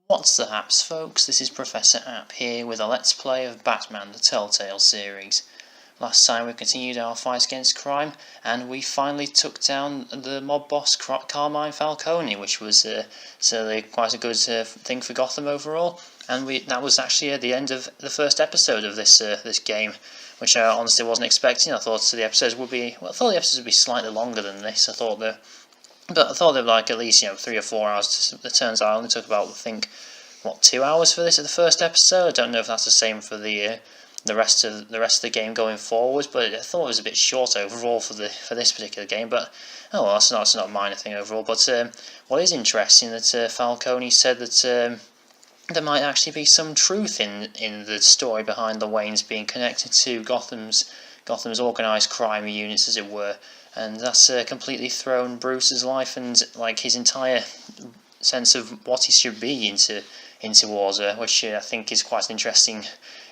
What's the haps, folks? This is Professor App here with a Let's Play of Batman, the Telltale Series. Last time we continued our fight against crime, and we finally took down the mob boss Carmine Falcone, which was certainly quite a good thing for Gotham overall. And that was actually the end of the first episode of this game, which I honestly wasn't expecting. I thought the episodes would be slightly longer than this. I thought they'd like at least 3 or 4 hours. It turns out it only took about 2 hours for this at the first episode. I don't know if that's the same for the rest of the game going forward, but I thought it was a bit short overall for this particular game. But oh well, that's not a minor thing overall. But what is interesting that Falcone said that there might actually be some truth in the story behind the Waynes being connected to Gotham's organised crime units, as it were, and that's completely thrown Bruce's life and his entire sense of what he should be into order, which I think is quite an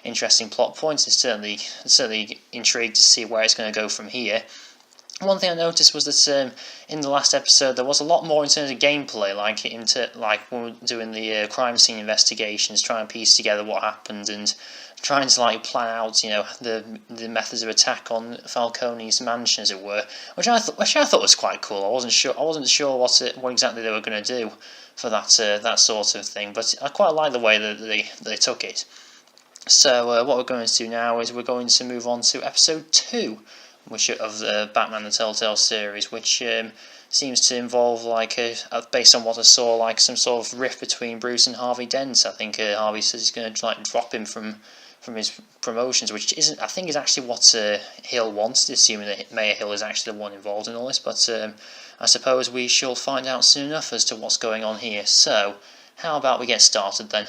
interesting plot point. It's certainly intrigued to see where it's going to go from here. One thing I noticed was that in the last episode there was a lot more in terms of gameplay, like when we were doing the crime scene investigations, trying to piece together what happened and trying to plan out the methods of attack on Falcone's mansion, as it were, which I thought was quite cool. I wasn't sure what exactly they were going to do for that sort of thing, but I quite like the way that they took it. So what we're going to do now is we're going to move on to episode 2. Of the Batman the Telltale series, which seems to involve based on what I saw, some sort of rift between Bruce and Harvey Dent. I think Harvey says he's going to drop him from his promotions, which is actually what Hill wanted, assuming that Mayor Hill is actually the one involved in all this. But I suppose we shall find out soon enough as to what's going on here. So how about we get started then?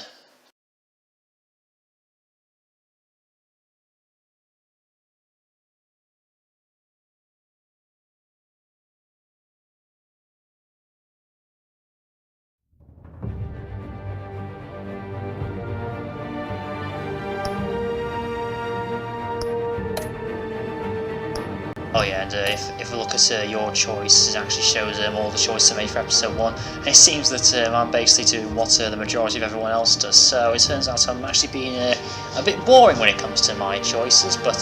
Oh yeah, and if we look at your choice, it actually shows all the choices I made for episode 1, and it seems that I'm basically doing what the majority of everyone else does, so it turns out I'm actually being a bit boring when it comes to my choices, but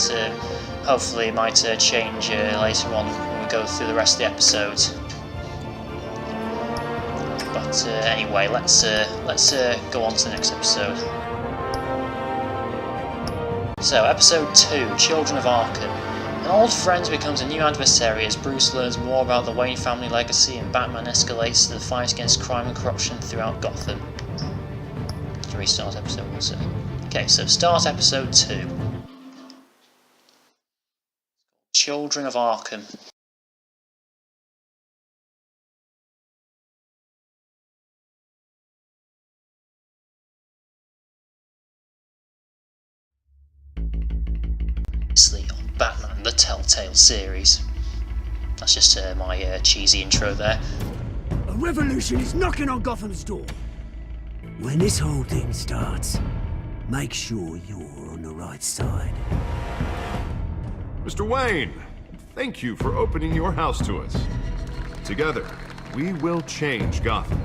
hopefully it might change later on when we go through the rest of the episodes. But anyway, let's go on to the next episode. So, episode 2, Children of Arkham. An old friend becomes a new adversary as Bruce learns more about the Wayne family legacy and Batman escalates to the fight against crime and corruption throughout Gotham. To restart episode 1, so. Okay, so start episode 2. Children of Arkham. On Batman, the Telltale Series. That's just my cheesy intro there. A revolution is knocking on Gotham's door. When this whole thing starts, make sure you're on the right side. Mr. Wayne, thank you for opening your house to us. Together, we will change Gotham.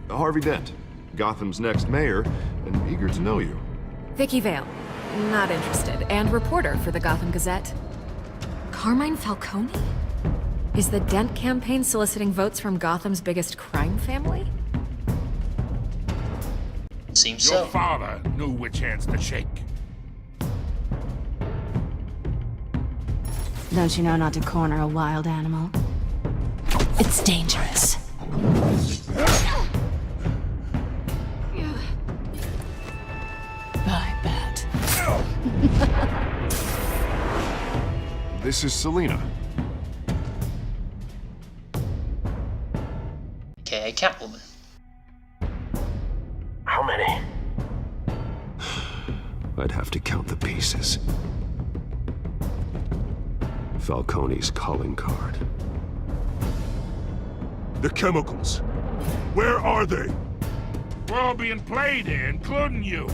Harvey Dent, Gotham's next mayor, and eager to know you. Vicky Vale. Not interested. And reporter for the Gotham Gazette. Carmine Falcone? Is the Dent campaign soliciting votes from Gotham's biggest crime family? Seems so. Your father knew which hands to shake. Don't you know not to corner a wild animal? It's dangerous. Bye, Bat. This is Selina. Okay, Catwoman. How many? I'd have to count the pieces. Falcone's calling card. The chemicals. Where are they? We're all being played here, including you.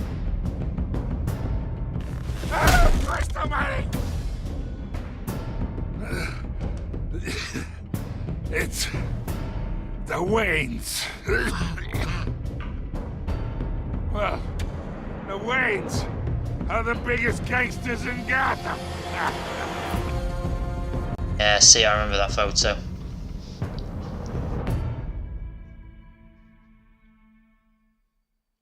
Where's the money? It's the Waynes. Well, the Waynes are the biggest gangsters in Gotham. Yeah, see, I remember that photo.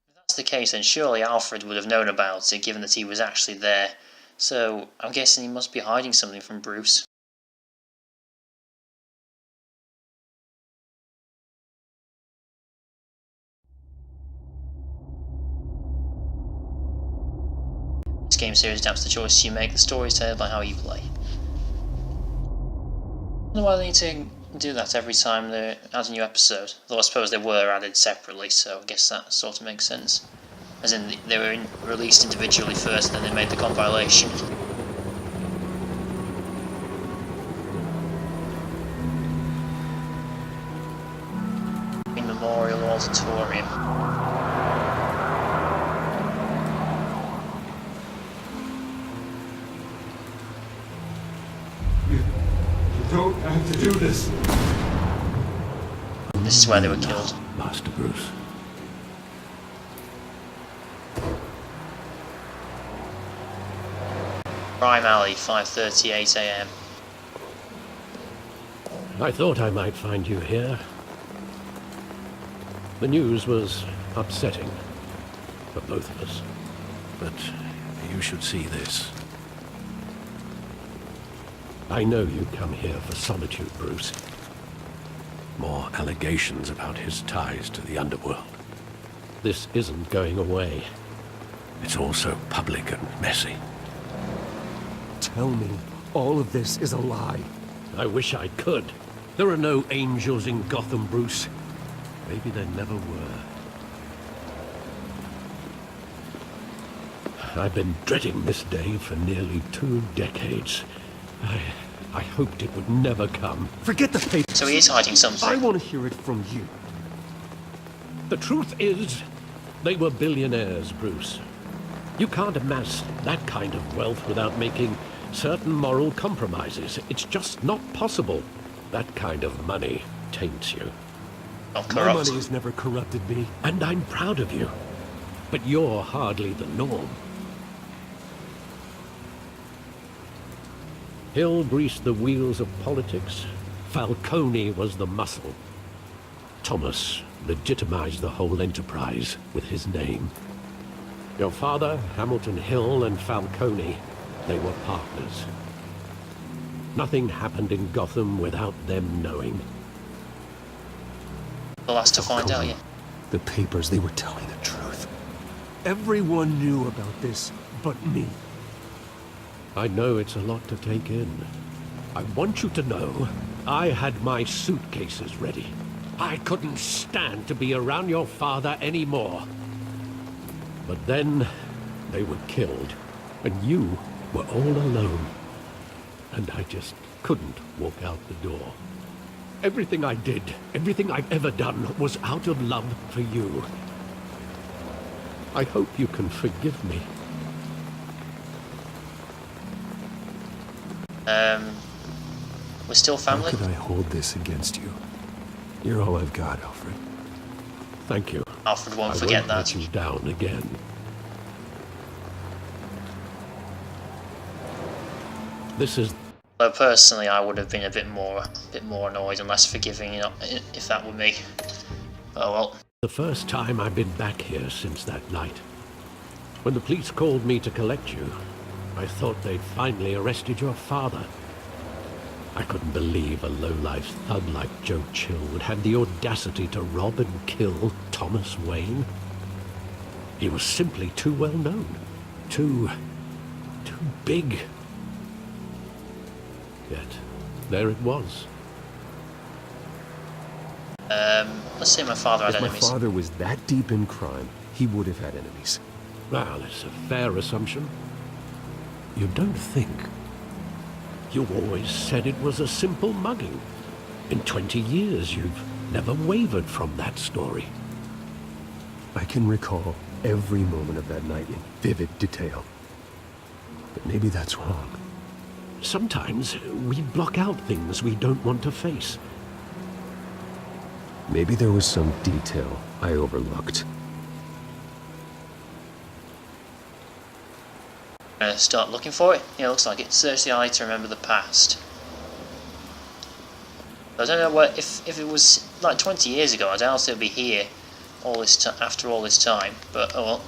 If that's the case, then surely Alfred would have known about it, given that he was actually there. So, I'm guessing he must be hiding something from Bruce. This game series adapts the choices you make, the story is told by how you play. I don't know why they need to do that every time they add a new episode, though I suppose they were added separately, so I guess that sort of makes sense. As in, they were released individually first, then they made the compilation. Memorial Auditorium. You don't have to do this. This is where they were killed. Master Bruce. Crime Alley, 5:38 AM. I thought I might find you here. The news was upsetting for both of us. But you should see this. I know you come here for solitude, Bruce. More allegations about his ties to the underworld. This isn't going away. It's all so public and messy. Tell me all of this is a lie. I wish I could. There are no angels in Gotham, Bruce. Maybe there never were. I've been dreading this day for nearly 2 decades. I hoped it would never come. Forget the paper. So he is hiding something. I want to hear it from you. The truth is, they were billionaires, Bruce. You can't amass that kind of wealth without making certain moral compromises. It's just not possible. That kind of money taints you. Not My corrupt. money has never corrupted me. And I'm proud of you. But you're hardly the norm. Hill greased the wheels of politics. Falcone was the muscle. Thomas legitimized the whole enterprise with his name. Your father, Hamilton Hill, and Falcone, they were partners. Nothing happened in Gotham without them knowing. The last to find out, yeah. The papers, they were telling the truth. Everyone knew about this but me. I know it's a lot to take in. I want you to know I had my suitcases ready. I couldn't stand to be around your father anymore. But then they were killed, and you were all alone. And I just couldn't walk out the door. Everything I did, everything I've ever done, was out of love for you. I hope you can forgive me. We're still How family? could I hold this against you? You're all I've got, Alfred. Thank you. Alfred won't I forget won't that. let you down again. This is Though personally, I would have been a bit more annoyed and less forgiving, you know, if that were me. Oh well. the first time I've been back here since that night. When the police called me to collect you, I thought they'd finally arrested your father. I couldn't believe a low-life thug like Joe Chill would have the audacity to rob and kill Thomas Wayne. He was simply too well known. Too big. Yet, there it was. Let's say my father had If my enemies. father was that deep in crime, he would have had enemies. Well, it's a fair assumption. You don't think? You always said it was a simple mugging. In 20 years, you've never wavered from that story. I can recall every moment of that night in vivid detail. But maybe that's wrong. Sometimes we block out things we don't want to face. Maybe there was some detail I overlooked. Start looking for it. Yeah, looks like it. Search the eye to remember the past. I don't know what if it was like 20 years ago. I doubt it'll be here all this after all this time. But oh well.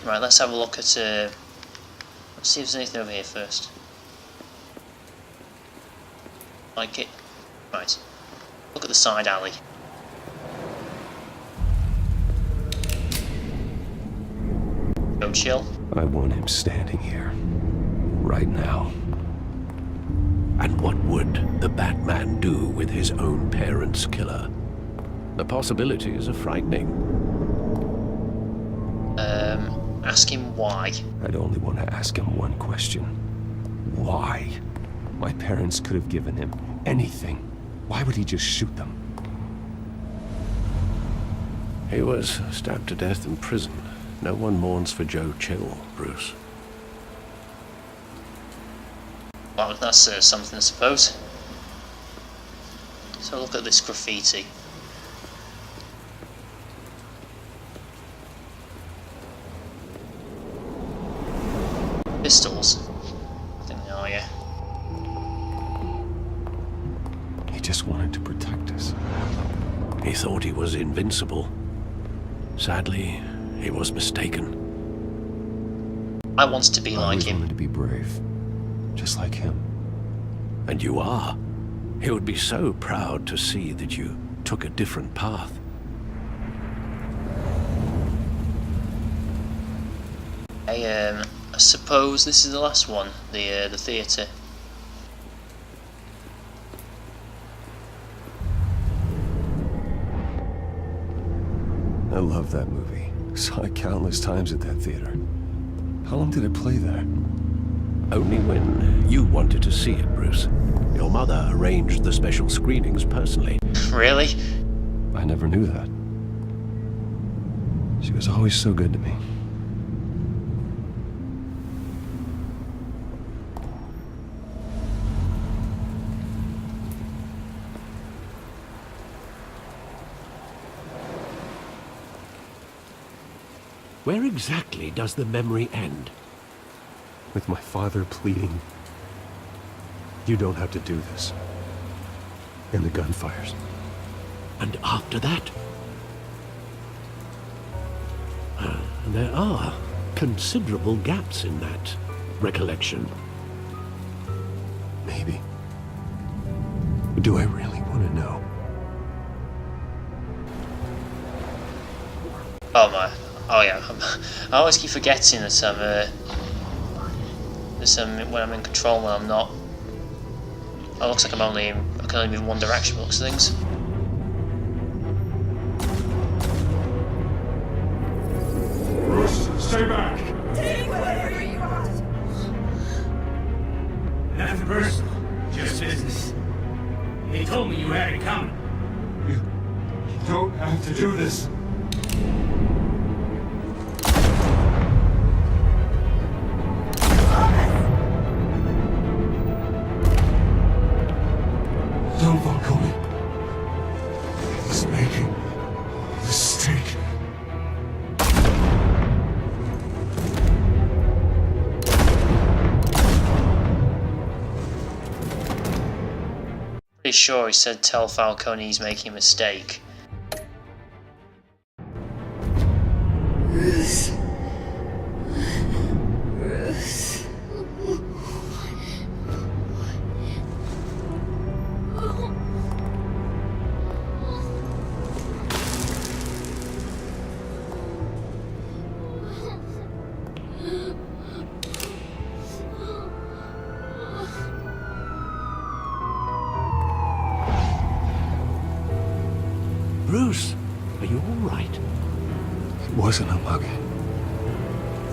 Right, let's have a look at. Let's see if there's anything over here first. Like it. Right. Look at the side alley. Go chill. I want him standing here. Right now. And what would the Batman do with his own parents' killer? The possibilities are frightening. Ask him why. I'd only want to ask him one question. Why? My parents could have given him anything. Why would he just shoot them? He was stabbed to death in prison. No one mourns for Joe Chill, Bruce. Well, that's something, I suppose. So look at this graffiti. Pistols. I think they are, yeah. He just wanted to protect us. He thought he was invincible. Sadly, he was mistaken. I want to be I like always him. wanted to be brave. Just like him. And you are. He would be so proud to see that you took a different path. I suppose this is the last one, the theatre. I love that movie. Saw it countless times at that theater. How long did it play there? Only when you wanted to see it, Bruce. Your mother arranged the special screenings personally. Really? I never knew that. She was always so good to me. Where exactly does the memory end? With my father pleading, "You don't have to do this." And the gunfires. And after that? There are considerable gaps in that recollection. Maybe. But do I really want to know? Oh my. Oh yeah. I always keep forgetting that when I'm in control, when I'm not. It looks like I can only move in one direction by the looks of things. Bruce, stay back! Take whatever you want! Nothing personal, just business. They told me you had it coming. You don't have to do this. Don't walk away. He's making a mistake. Pretty sure he said tell Falcone he's making a mistake. Bruce. Bruce. Bruce, are you all right? It wasn't a mug.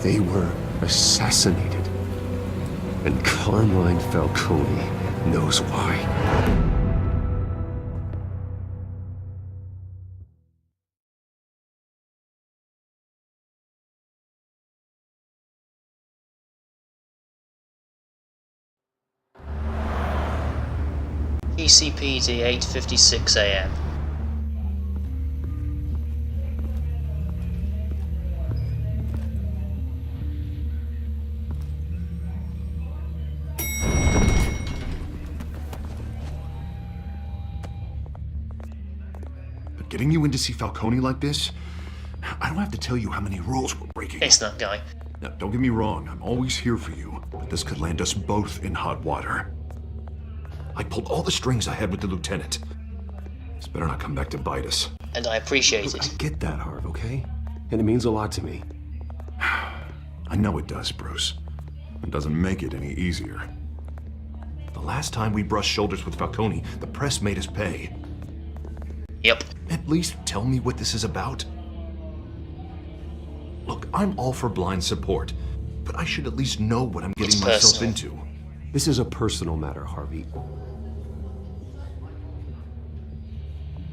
They were assassinated. And Carmine Falcone knows why. ECPD 8:56 AM. getting you in to see Falcone like this? I don't have to tell you how many rules we're breaking. It's that guy. Now, don't get me wrong, I'm always here for you, but this could land us both in hot water. I pulled all the strings I had with the lieutenant. This better not come back to bite us. And I appreciate Look, it. I get that, Harv, okay? And it means a lot to me. I know it does, Bruce. It doesn't make it any easier. The last time we brushed shoulders with Falcone, the press made us pay. Yep. At least tell me what this is about. Look, I'm all for blind support, but I should at least know what I'm getting myself into. This is a personal matter, Harvey.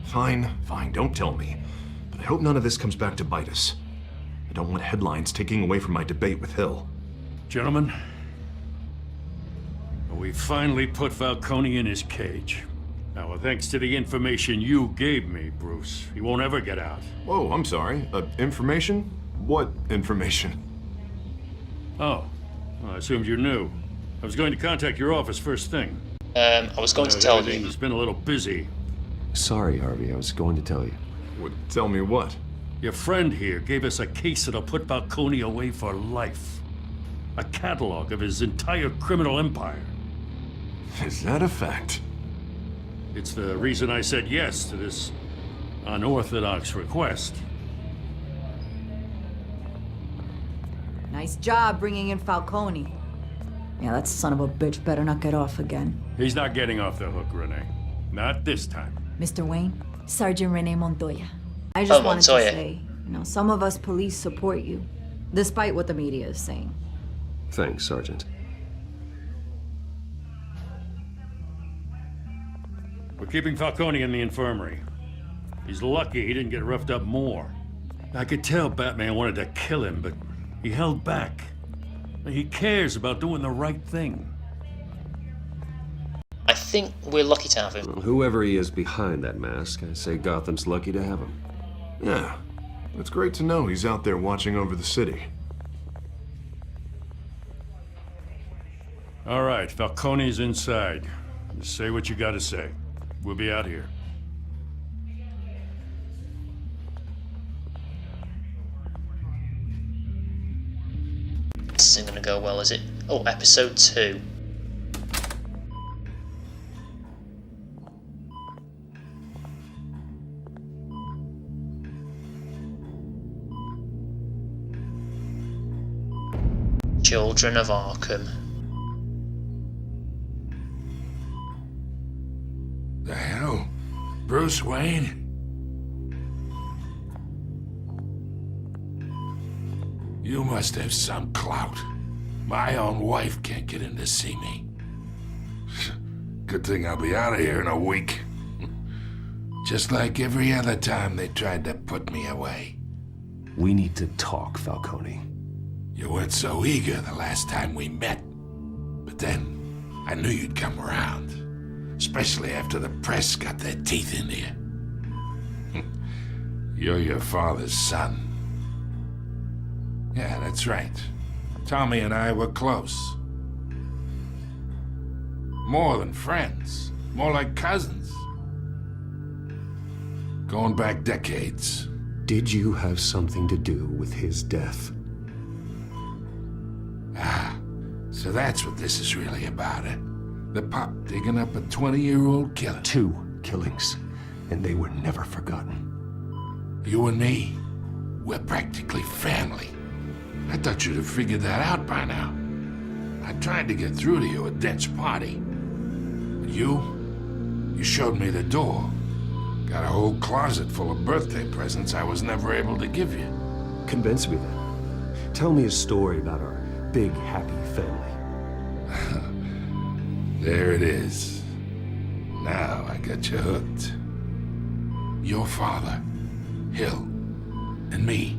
Fine, don't tell me. But I hope none of this comes back to bite us. I don't want headlines taking away from my debate with Hill. Gentlemen, we finally put Falcone in his cage. Now, thanks to the information you gave me, Bruce, he won't ever get out. Whoa, I'm sorry. Information? What information? Oh, well, I assumed you knew. I was going to contact your office first thing. I was going to tell you. Everything's been a little busy. Sorry, Harvey, I was going to tell you. Tell me what? Your friend here gave us a case that'll put Falcone away for life. A catalog of his entire criminal empire. Is that a fact? It's the reason I said yes to this unorthodox request. Nice job bringing in Falcone. Yeah, that son of a bitch better not get off again. He's not getting off the hook, Renee. Not this time. Mr. Wayne, Sergeant Renee Montoya. I just wanted Montoya. to say, some of us police support you, despite what the media is saying. Thanks, Sergeant. We're keeping Falcone in the infirmary. He's lucky he didn't get roughed up more. I could tell Batman wanted to kill him, but he held back. He cares about doing the right thing. I think we're lucky to have him. Well, whoever he is behind that mask, I say Gotham's lucky to have him. Yeah. It's great to know he's out there watching over the city. All right, Falcone's inside. Just say what you gotta say. We'll be out here. This isn't going to go well, is it? Oh, episode 2. Children of Arkham. The hell? Bruce Wayne? You must have some clout. My own wife can't get in to see me. Good thing I'll be out of here in a week. Just like every other time they tried to put me away. We need to talk, Falcone. You weren't so eager the last time we met. But then, I knew you'd come around. Especially after the press got their teeth into you. You're your father's son. Yeah, that's right. Tommy and I were close. More than friends. More like cousins. Going back decades. Did you have something to do with his death? Ah, so that's what this is really about, eh? The pop digging up a 20-year-old killer. 2 killings, and they were never forgotten. You and me, we're practically family. I thought you'd have figured that out by now. I tried to get through to you at Dent's party. But you showed me the door. Got a whole closet full of birthday presents I was never able to give you. Convince me then. Tell me a story about our big, happy family. There it is. Now I got you hooked. Your father, Hill, and me,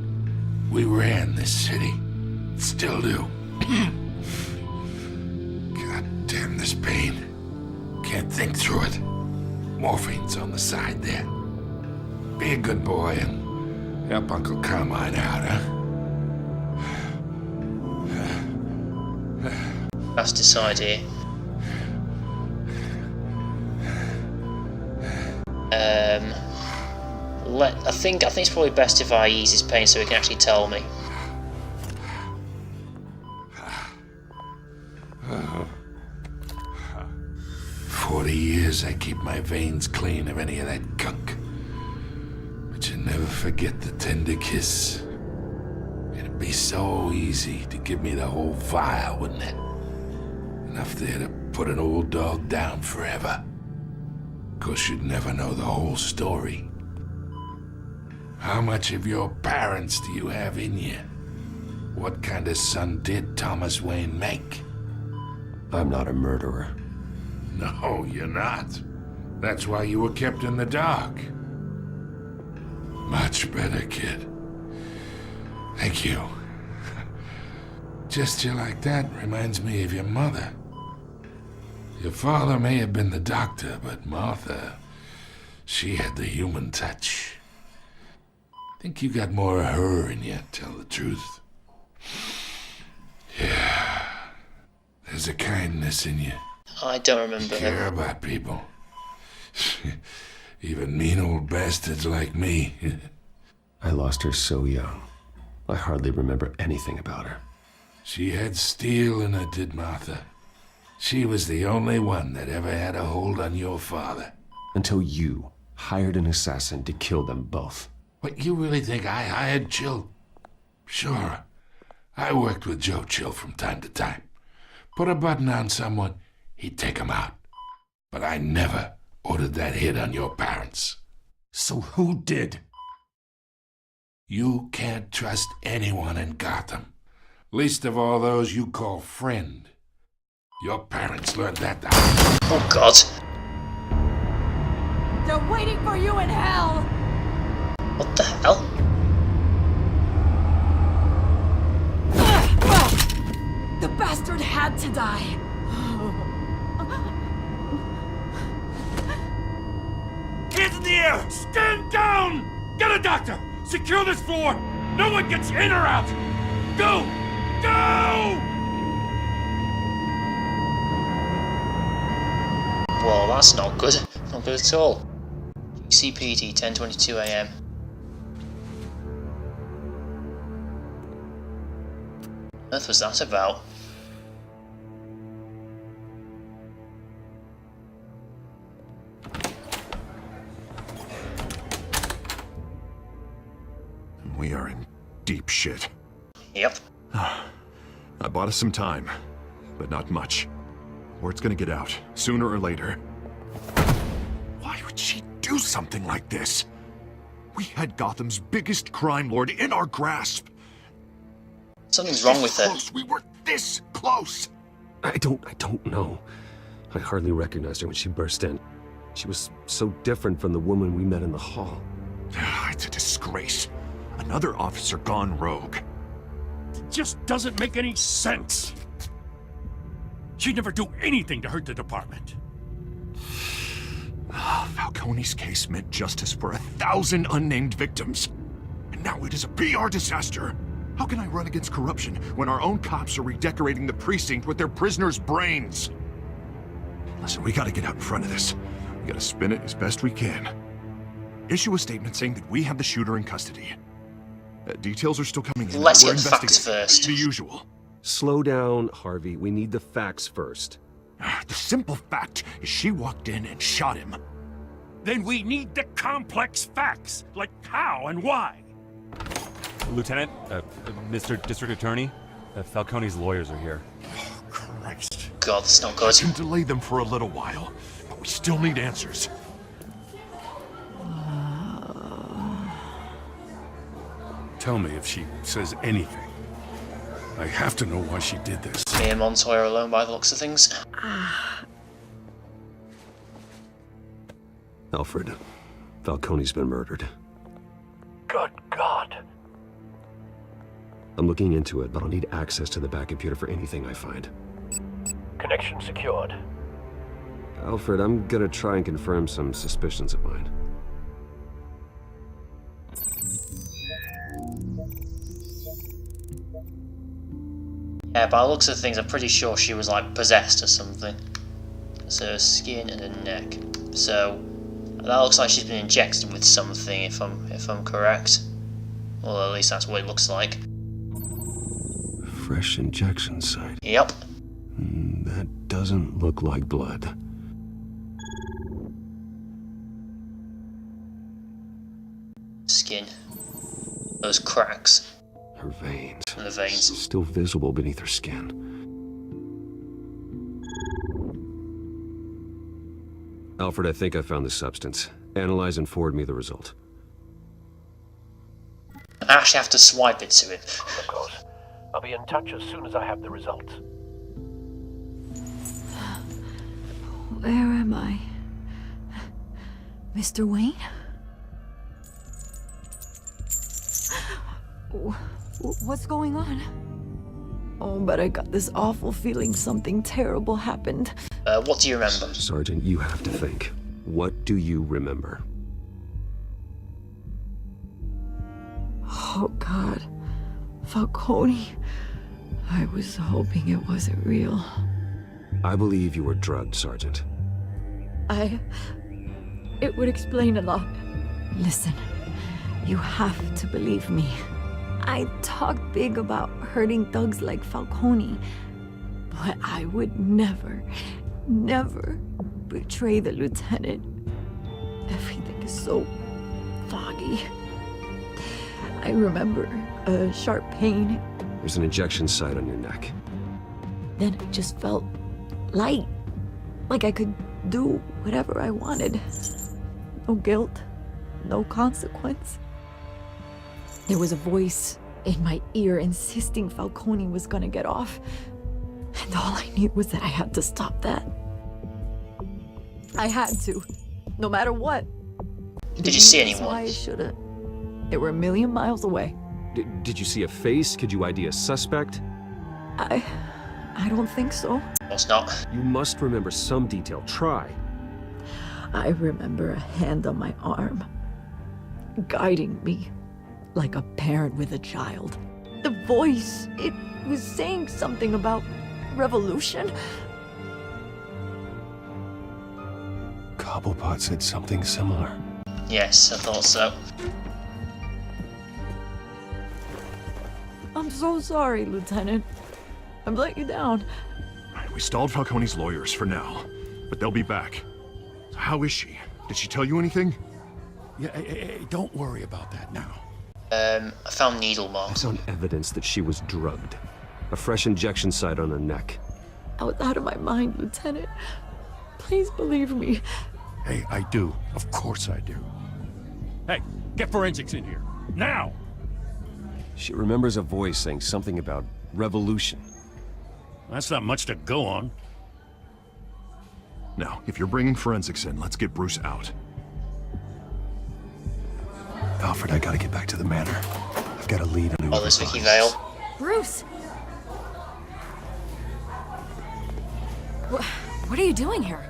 we ran this city. Still do. God damn this pain. Can't think through it. Morphine's on the side there. Be a good boy and help Uncle Carmine out, huh? Let's decide here. I think it's probably best if I ease his pain so he can actually tell me. Oh. 40 years I keep my veins clean of any of that gunk. But you never forget the tender kiss. It'd be so easy to give me the whole vial, wouldn't it? Enough there to put an old dog down forever. Of course, you'd never know the whole story. How much of your parents do you have in you? What kind of son did Thomas Wayne make? I'm not a murderer. No, you're not. That's why you were kept in the dark. Much better, kid. Thank you. Gesture like that reminds me of your mother. Your father may have been the doctor, but Martha, she had the human touch. Think you got more of her in you, tell the truth. Yeah. There's a kindness in you. I don't remember him. Care about people. Even mean old bastards like me. I lost her so young. I hardly remember anything about her. She had steel in her, did Martha. She was the only one that ever had a hold on your father. Until you hired an assassin to kill them both. What, you really think I hired Chill? Sure. I worked with Joe Chill from time to time. Put a button on someone, he'd take him out. But I never ordered that hit on your parents. So who did? You can't trust anyone in Gotham. Least of all those you call friend. Your parents learned that. Oh, God. They're waiting for you in hell! What the hell? The bastard had to die. Hands in the air! Stand down! Get a doctor! Secure this floor! No one gets in or out! Go! Go! Well, that's not good. Not good at all. CPD 10:22 AM. What earth was that about? We are in deep shit. Yep. I bought us some time, but not much. Word's gonna get out, sooner or later. Why would she do something like this? We had Gotham's biggest crime lord in our grasp. Something's wrong with her. Close. We were this close. I don't know. I hardly recognized her when she burst in. She was so different from the woman we met in the hall. It's a disgrace. Another officer gone rogue. It just doesn't make any sense. She'd never do anything to hurt the department. Falcone's case meant justice for 1,000 unnamed victims. And now it is a PR disaster. How can I run against corruption when our own cops are redecorating the precinct with their prisoners' brains? Listen, we gotta get out in front of this. We gotta spin it as best we can. Issue a statement saying that we have the shooter in custody. Details are still coming in. Let's We're get facts first. The usual. Slow down, Harvey. We need the facts first. The simple fact is she walked in and shot him. Then we need the complex facts, like how and why. Lieutenant, Mr. District Attorney, Falcone's lawyers are here. Oh, Christ. God, that's not good. We can delay them for a little while, but we still need answers. Tell me if she says anything. I have to know why she did this. Me and Montoya alone by the looks of things. Alfred, Falcone's been murdered. Good God. I'm looking into it, but I'll need access to the back computer for anything I find. Connection secured. Alfred, I'm gonna try and confirm some suspicions of mine. Yeah, by the looks of things, I'm pretty sure she was like possessed or something. So her skin and her neck. So That looks like she's been injected with something, if I'm correct. Well, at least that's what it looks like. Fresh injection site. Yep. That doesn't look like blood. Skin. Those cracks. Her veins. And the veins. Still visible beneath her skin. Alfred, I think I found the substance. Analyze and forward me the result. I actually have to swipe it to it. Of course. I'll be in touch as soon as I have the results. Where am I? Mr. Wayne? What's going on? Oh, but I got this awful feeling something terrible happened. What do you remember? Sergeant, you have to think. What do you remember? Oh, God. Falcone. I was hoping it wasn't real. I believe you were drugged, Sergeant. It would explain a lot. Listen, you have to believe me. I talk big about hurting thugs like Falcone, but I would never betray the lieutenant. Everything is so foggy. I remember a sharp pain. There's an injection site on your neck. Then it just felt light, like I could do whatever I wanted. No guilt, no consequence. There was a voice in my ear insisting Falcone was gonna get off. And all I knew was that I had to stop that. I had to, no matter what. Did you see That's anyone? why I should've. They were a million miles away. Did you see a face? Could you ID a suspect? I don't think so. It's not. You must remember some detail. Try. I remember a hand on my arm, guiding me like a parent with a child. The voice, it was saying something about revolution. Cobblepot said something similar. Yes, I thought so. I'm so sorry, Lieutenant. I've let you down. We stalled Falcone's lawyers for now, but they'll be back. So how is she? Did she tell you anything? Yeah, hey, don't worry about that now. I found needle I marks. found evidence that she was drugged. A fresh injection site on her neck. I was out of my mind, Lieutenant. Please believe me. Hey, I do. Of course I do. Hey, get forensics in here. Now! She remembers a voice saying something about revolution. That's not much to go on. Now, if you're bringing forensics in, let's get Bruce out. Alfred, I gotta get back to the manor. I've got a lead on who. Oh, there's Vicky Vale. Bruce! What are you doing here?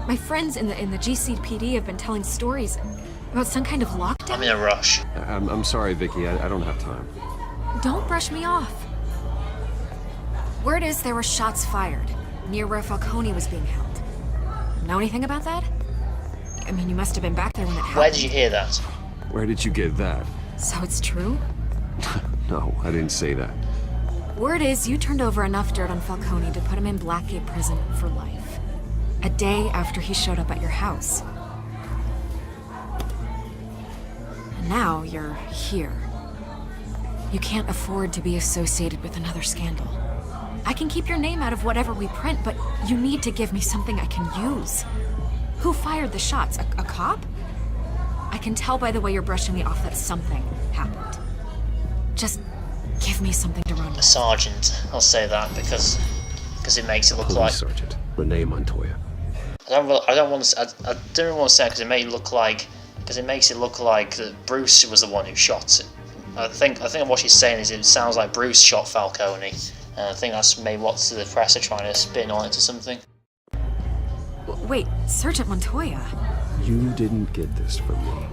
My friends in the GCPD have been telling stories about some kind of lockdown. I'm in a rush. I'm sorry, Vicky. I don't have time. Don't brush me off. Word is there were shots fired near where Falcone was being held. Know anything about that? I mean, you must have been back there when it happened. Where did you hear that? Where did you get that? So it's true? No, I didn't say that. Word is you turned over enough dirt on Falcone to put him in Blackgate Prison for life. A day after he showed up at your house. And now you're here. You can't afford to be associated with another scandal. I can keep your name out of whatever we print, but you need to give me something I can use. Who fired the shots? A cop? I can tell by the way you're brushing me off that something happened. Just give me something to run with. A sergeant. I'll say that because it makes it look Police like. Sergeant Renee Montoya. I don't want to. I don't want to say because it makes it look like that Bruce was the one who shot it. I think what she's saying is it sounds like Bruce shot Falcone, and I think that's maybe what the press are trying to spin on it to something. Wait, Sergeant Montoya. You didn't get this from me.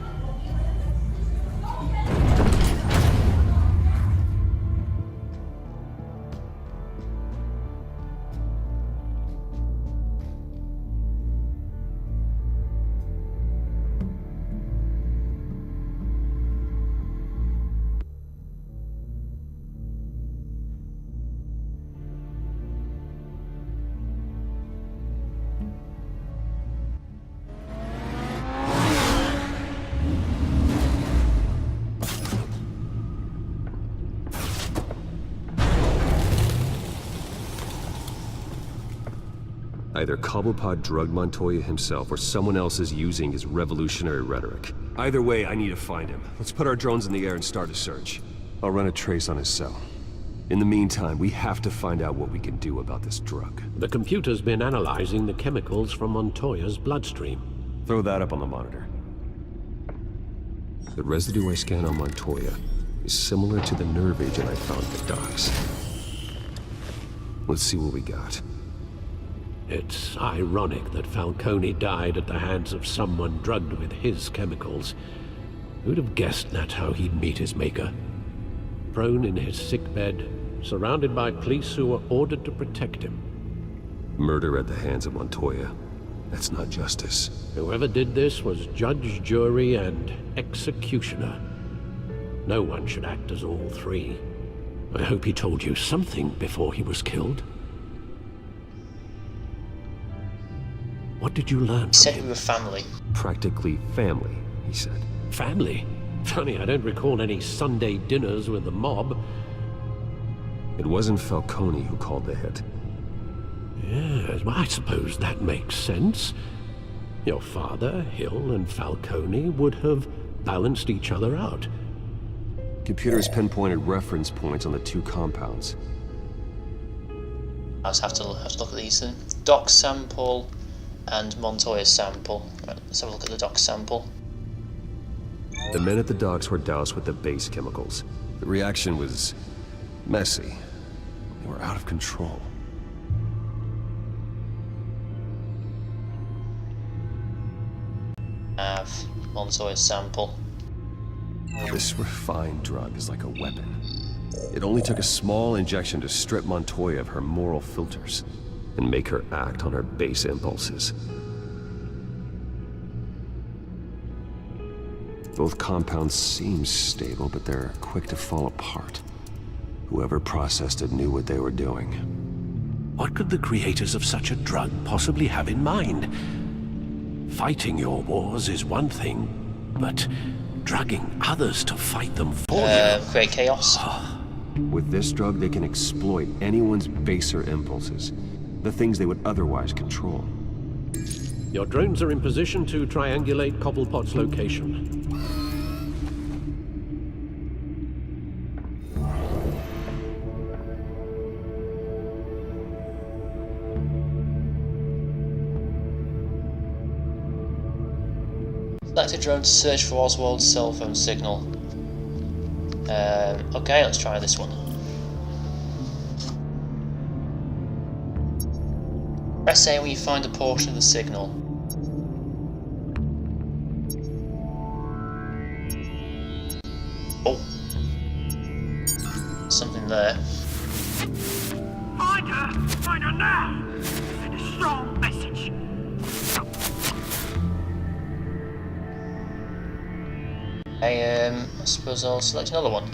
Either Cobblepot drugged Montoya himself, or someone else is using his revolutionary rhetoric. Either way, I need to find him. Let's put our drones in the air and start a search. I'll run a trace on his cell. In the meantime, we have to find out what we can do about this drug. The computer's been analyzing the chemicals from Montoya's bloodstream. Throw that up on the monitor. The residue I scan on Montoya is similar to the nerve agent I found at the docks. Let's see what we got. It's ironic that Falcone died at the hands of someone drugged with his chemicals. Who'd have guessed that's how he'd meet his maker? Prone in his sickbed, surrounded by police who were ordered to protect him. Murder at the hands of Montoya. That's not justice. Whoever did this was judge, jury, and executioner. No one should act as all three. I hope he told you something before he was killed. What did you learn from Said him? we were family. Practically family, he said. Family? Funny, I don't recall any Sunday dinners with the mob. It wasn't Falcone who called the hit. Yes, well, I suppose that makes sense. Your father, Hill, and Falcone would have balanced each other out. Computers pinpointed reference points on the two compounds. I just have to look at these then. Doc sample and Montoya sample. Right, let's have a look at the Doc sample. The men at the docks were doused with the base chemicals. The reaction was messy. They were out of control. Have Montoya sample. This refined drug is like a weapon. It only took a small injection to strip Montoya of her moral filters and make her act on her base impulses. Both compounds seem stable, but they're quick to fall apart. Whoever processed it knew what they were doing. What could the creators of such a drug possibly have in mind? Fighting your wars is one thing, but drugging others to fight them for you... Create chaos. With this drug, they can exploit anyone's baser impulses, the things they would otherwise control. Your drones are in position to triangulate Cobblepot's location. Select a drone to search for Oswald's cell phone signal. Okay, let's try this one. Press A when you find a portion of the signal. Oh. Something there. Find her! Find her now! Send a strong message. I suppose I'll select another one.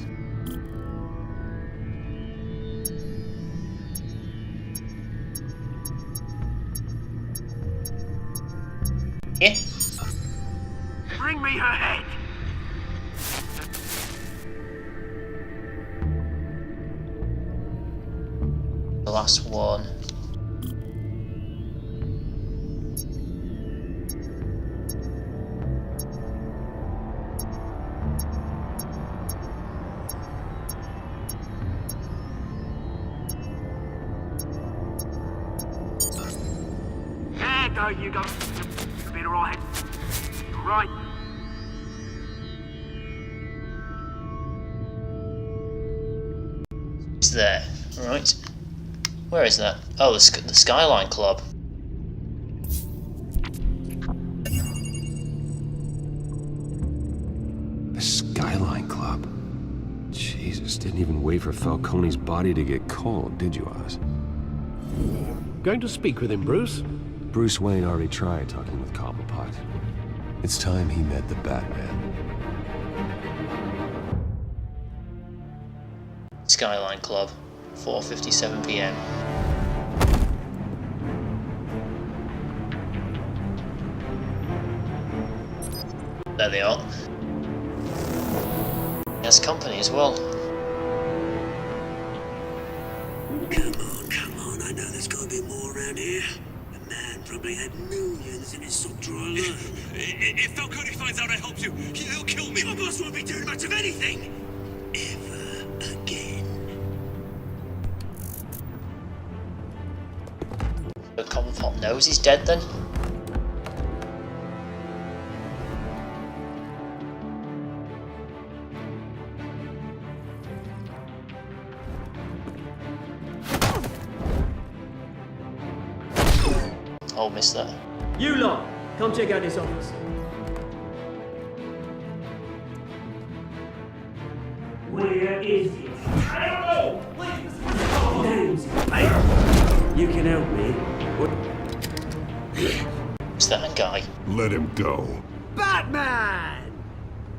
Yeah. Bring me her head! The last one. There go, you go. You'll be alright. Right. It's there. Right. Where is that? Oh, the Skyline Club. The Skyline Club? Jesus, didn't even wait for Falcone's body to get cold, did you, Oz? Going to speak with him, Bruce? Bruce Wayne already tried talking with Cobblepot. It's time he met the Batman. Skyline Club. 4:57 PM. There they are. He has company as well. Come on, I know there's gonna be more around here. But now probably had millions in his sock drawer alone. If Falcone finds out I helped you, he'll kill me. Your boss won't be doing much of anything. Ever again. The Cobblepot knows he's dead then? Oh, missed that. You lot, come check out this office. Where is it? I don't know! Name's you can help me. Who's that guy? Let him go. Batman!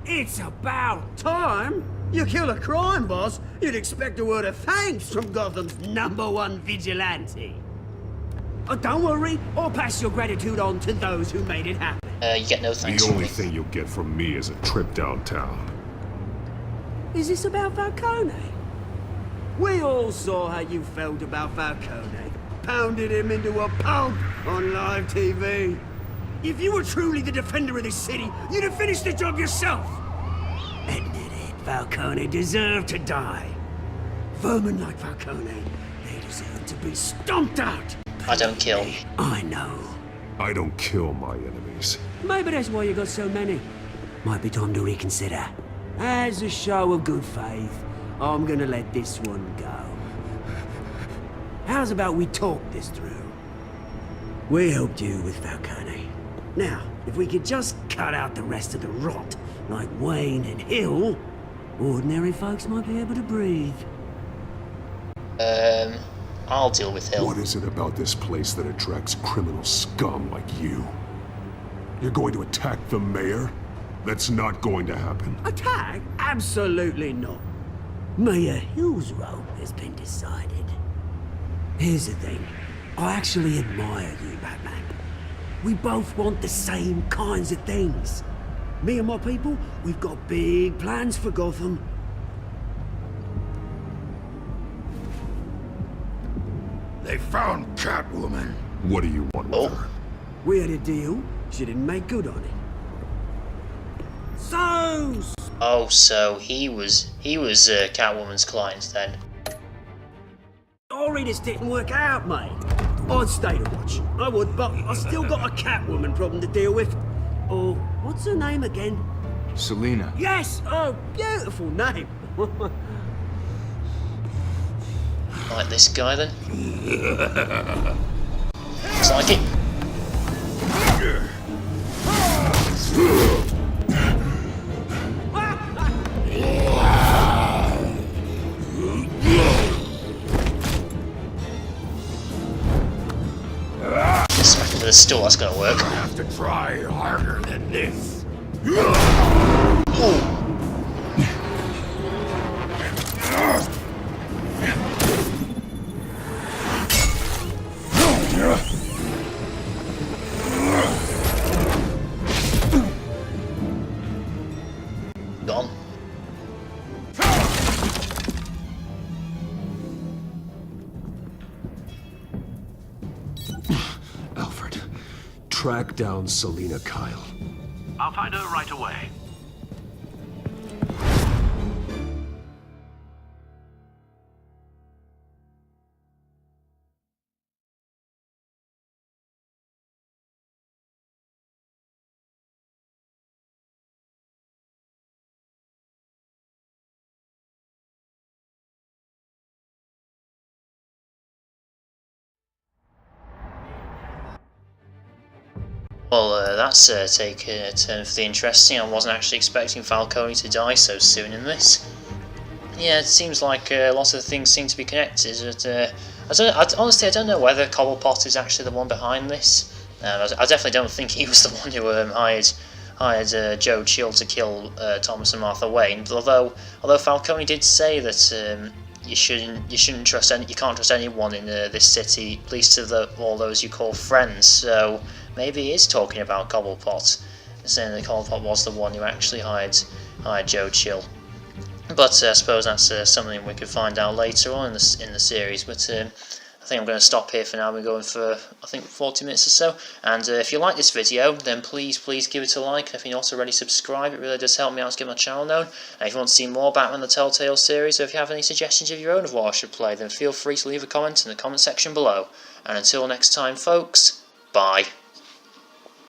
It's about time! You kill a crime boss, you'd expect a word of thanks from Gotham's #1 vigilante. Oh, don't worry, I'll pass your gratitude on to those who made it happen. You get no thanks The from only me. thing you'll get from me is a trip downtown. Is this about Falcone? We all saw how you felt about Falcone. Pounded him into a pulp on live TV. If you were truly the defender of this city, you'd have finished the job yourself. Admit it, Falcone deserved to die. Vermin like Falcone, they deserve to be stomped out. I don't kill. I know. I don't kill my enemies. Maybe that's why you got so many. Might be time to reconsider. As a show of good faith, I'm gonna let this one go. How's about we talk this through? We helped you with Falcone. Now, if we could just cut out the rest of the rot, like Wayne and Hill, ordinary folks might be able to breathe. I'll deal with Hill. What is it about this place that attracts criminal scum like you? You're going to attack the mayor? That's not going to happen. Attack? Absolutely not. Mayor Hill's role has been decided. Here's the thing. I actually admire you, Batman. We both want the same kinds of things. Me and my people, we've got big plans for Gotham. They found Catwoman. What do you want with her? We had a deal. She didn't make good on it. So... Oh, so he was Catwoman's client then. Sorry this didn't work out, mate. I'd stay to watch. I would, but I still got a Catwoman problem to deal with. Oh, what's her name again? Selina. Yes! Oh, beautiful name. Like this guy then? Looks like it. Smack into the store, that's gonna work. I have to try harder than this. Gone. Alfred, track down Selina Kyle. I'll find her right away. Well, that's taken a turn for the interesting. I wasn't actually expecting Falcone to die so soon in this. Yeah, it seems like lots of things seem to be connected. Honestly, I don't know whether Cobblepot is actually the one behind this. I definitely don't think he was the one who hired Joe Chill to kill Thomas and Martha Wayne. Although Falcone did say that you shouldn't trust you can't trust anyone in this city, at least to all those you call friends. So maybe he is talking about Cobblepot, saying that Cobblepot was the one who actually hired Joe Chill. But I suppose that's something we could find out later on in the series. But I think I'm going to stop here for now. We're going for, I think, 40 minutes or so. And if you like this video, then please give it a like. If you're not already subscribed, it really does help me out to get my channel known. And if you want to see more Batman the Telltale series, or if you have any suggestions of your own of what I should play, then feel free to leave a comment in the comment section below. And until next time, folks, bye.